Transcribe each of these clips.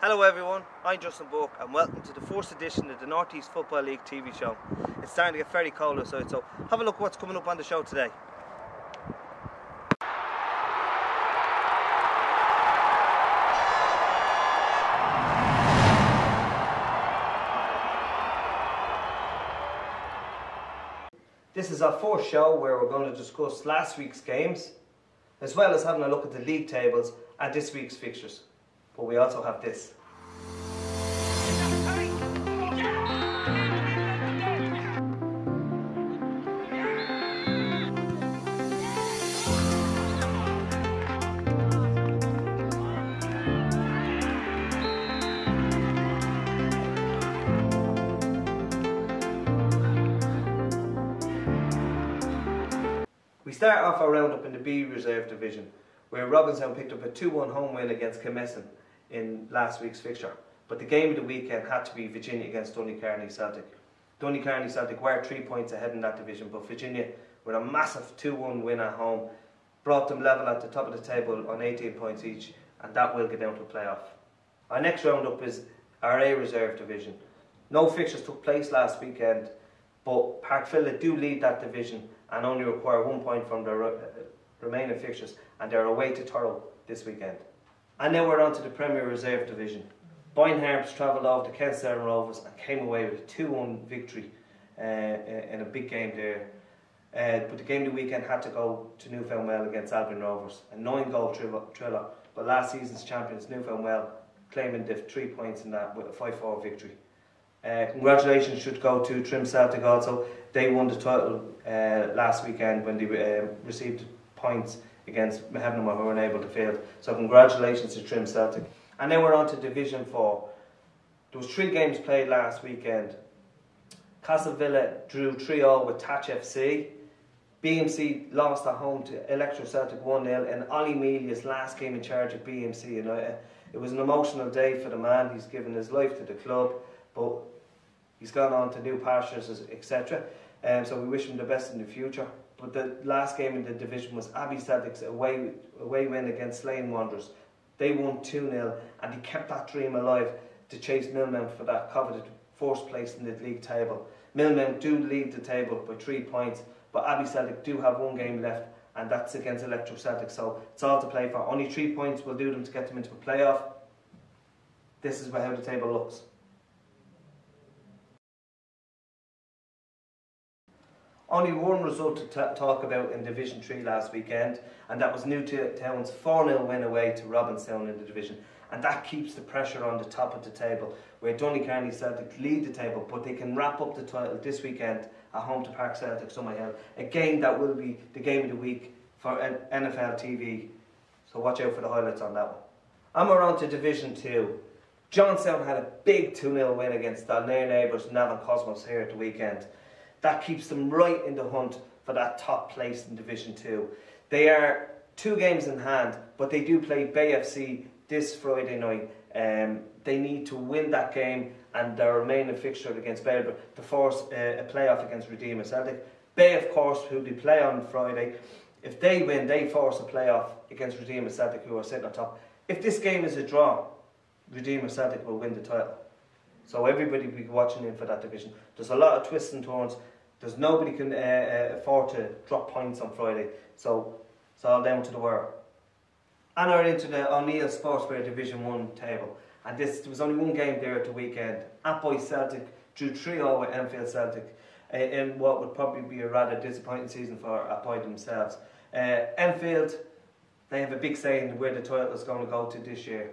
Hello everyone, I'm Justin Book and welcome to the first edition of the Northeast Football League TV show. It's starting to get very cold outside, so have a look at what's coming up on the show today. This is our fourth show where we're going to discuss last week's games, as well as having a look at the league tables and this week's fixtures. But we also have this. We start off our roundup in the B Reserve Division, where Robinson picked up a 2-1 home win against Kilmessan in last week's fixture. But the game of the weekend had to be Virginia against Donecarney Celtic. Donecarney Celtic were 3 points ahead in that division, but Virginia, with a massive 2-1 win at home, brought them level at the top of the table on 18 points each, and that will get down to a playoff. Our next roundup is our A Reserve Division. No fixtures took place last weekend, but Parkvilla do lead that division and only require 1 point from their remaining fixtures, and they're away to Thurrock this weekend. And now we're on to the Premier Reserve Division. Boyne Harps travelled over to Kentstown Rovers and came away with a 2-1 victory in a big game there. But the game of the weekend had to go to N.E.F.L against Albion Rovers, a 9-goal thriller. But last season's champions N.E.F.L claiming the 3 points in that with a 5-4 victory. Congratulations should go to Trim Celtic also. They won the title last weekend when they received points against Mahevnama, who were unable to field. So congratulations to Trim Celtic. And then we're on to Division 4. There was 3 games played last weekend. Castlevilla drew 3-0 with Thatch FC. BMC lost at home to Electro Celtic 1-0 in Ollie Melia's last game in charge of BMC. You know, it was an emotional day for the man. He's given his life to the club, but he's gone on to new pastures, etc. So we wish him the best in the future. But the last game in the division was Abbey Celtic's away win against Slane Wanderers. They won 2-0 and he kept that dream alive to chase Millmount for that coveted first place in the league table. Millmount do lead the table by 3 points, but Abbey Celtic do have 1 game left, and that's against Electro Celtic, so it's all to play for. Only 3 points will do them to get them into a playoff. This is how the table looks. Only one result to talk about in Division 3 last weekend, and that was Newtown's 4-0 win away to Robinstown in the division. And that keeps the pressure on the top of the table, where Donecarney Celtic lead the table, but they can wrap up the title this weekend at home to Park Celtic Summerhill. A game that will be the game of the week for N.E.F.L TV, so watch out for the highlights on that one. And we're on to Division 2. Jhonstown had a big 2-0 win against their near neighbours Navan Cosmos here at the weekend. That keeps them right in the hunt for that top place in Division 2. They are 2 games in hand, but they do play Bay FC this Friday night. They need to win that game and their remaining fixture against Baylor to force a playoff against Redeemer Celtic. Bay, of course, who they play on Friday, if they win, they force a playoff against Redeemer Celtic, who are sitting on top. If this game is a draw, Redeemer Celtic will win the title. So everybody will be watching in for that division. There's a lot of twists and turns. There's nobody can afford to drop points on Friday. So it's all down to the wire. And we're into the O'Neill Sportswear Division 1 table. And there was only 1 game there at the weekend. Atboy Celtic drew 3-0 with N.E.F.L Celtic in what would probably be a rather disappointing season for Atboy themselves. N.E.F.L, they have a big say in where the title is going to go to this year.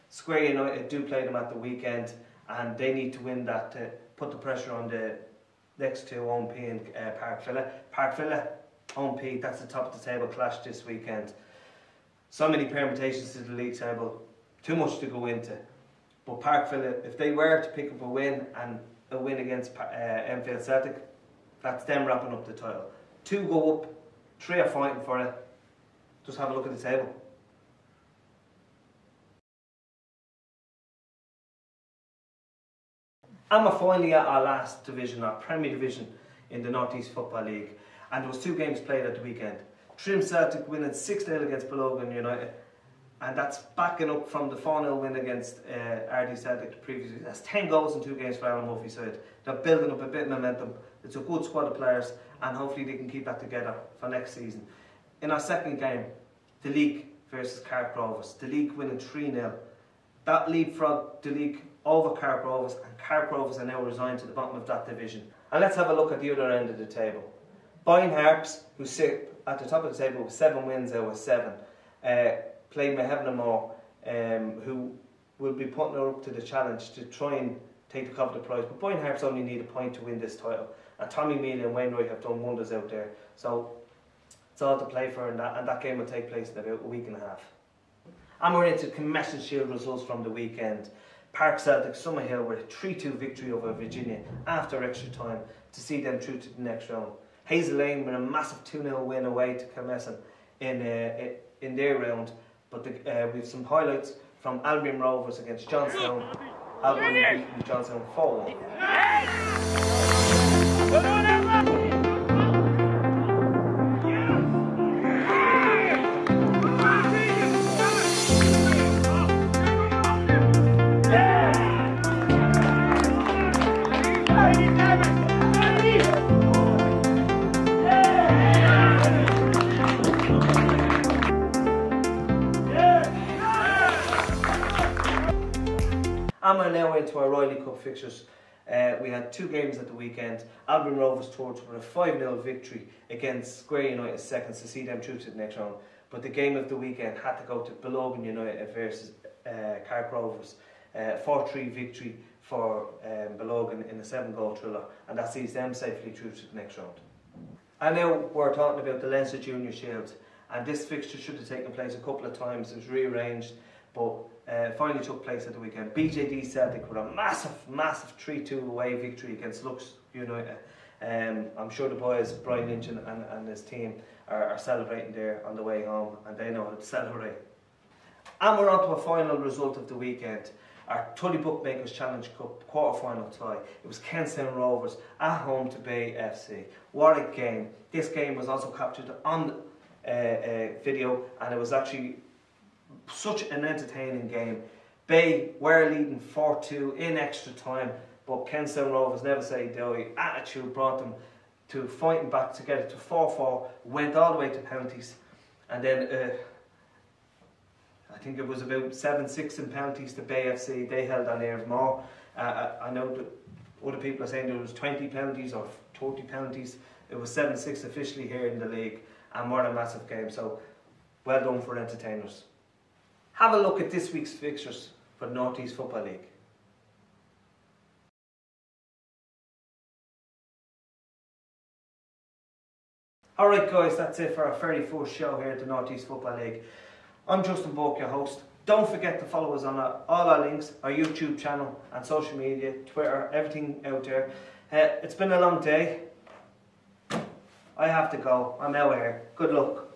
Square United do play them at the weekend, and they need to win that to put the pressure on the next to OMP and Parkvilla. Parkvilla, OMP, that's the top of the table clash this weekend. So many permutations to the league table, too much to go into. But Parkvilla, if they were to pick up a win and a win against N.E.F.L Celtic, that's them wrapping up the title. 2 go up, 3 are fighting for it. Just have a look at the table. And we're finally at our last division, our Premier Division in the Northeast Football League. And there was 2 games played at the weekend. Trim Celtic winning 6-0 against Belogan United. and that's backing up from the 4-0 win against RD Celtic the previous week. That's 10 goals in 2 games for Alan Murphy's side. They're building up a bit of momentum. It's a good squad of players, and hopefully they can keep that together for next season. In our second game, the League versus Carrick Rovers. The League winning 3-0. That leapfrogged the League over Carrick Rovers, and Carrick Rovers are now resigned to the bottom of that division. And let's have a look at the other end of the table. Boyne Harps, who sit at the top of the table with 7 wins out of 7, playing Mahevna, who will be putting her up to the challenge to try and take the coveted prize. But Boyne Harps only need a point to win this title, and Tommy Mealy and Wainwright have done wonders out there. So it's all to play for, and that game will take place in about a week and a half. And we're into Commission Shield results from the weekend. Park Celtic Summerhill with a 3-2 victory over Virginia after extra time to see them through to the next round. Hazel Lane with a massive 2-0 win away to Kilmessan in their round. But we have some highlights from Albion Rovers against Jhonstown. Albion beating Jhonstown 4-1. And we're now into our Riley Cup fixtures. We had 2 games at the weekend. Albion Rovers toured with a 5-0 victory against Square United seconds to see them through to the next round. But the game of the weekend had to go to Belogan United versus Carrick Rovers. 4-3 victory for Belogan in a 7-goal thriller, and that sees them safely through to the next round. And now we're talking about the Leinster Junior Shield, and this fixture should have taken place a couple of times. It was rearranged, but finally took place at the weekend. BJD Celtic with a massive 3-2 away victory against Lux United. I'm sure the boys, Brian Lynch and his team, are celebrating there on the way home, and they know how to celebrate. And we're on to a final result of the weekend. Our Tully Bookmakers Challenge Cup quarter-final tie. It was Kentstown Rovers at home to Bay FC. What a game. This game was also captured on video, and it was actually such an entertaining game. Bay were leading 4-2 in extra time, but Kentstown Rovers never say die. Attitude brought them to fighting back to get it to 4-4, went all the way to penalties, and then I think it was about 7-6 in penalties to Bay FC. They held on N.E.F.L more. I know that other people are saying there was 20 penalties or 30 penalties. It was 7-6 officially here in the league, and what a massive game. So well done for entertainers. Have a look at this week's fixtures for the North East Football League. Alright guys, that's it for our very first show here at the North East Football League. I'm Justin Bourke, your host. Don't forget to follow us on all our links, our YouTube channel and social media, Twitter, everything out there. It's been a long day. I have to go. I'm out here. Good luck.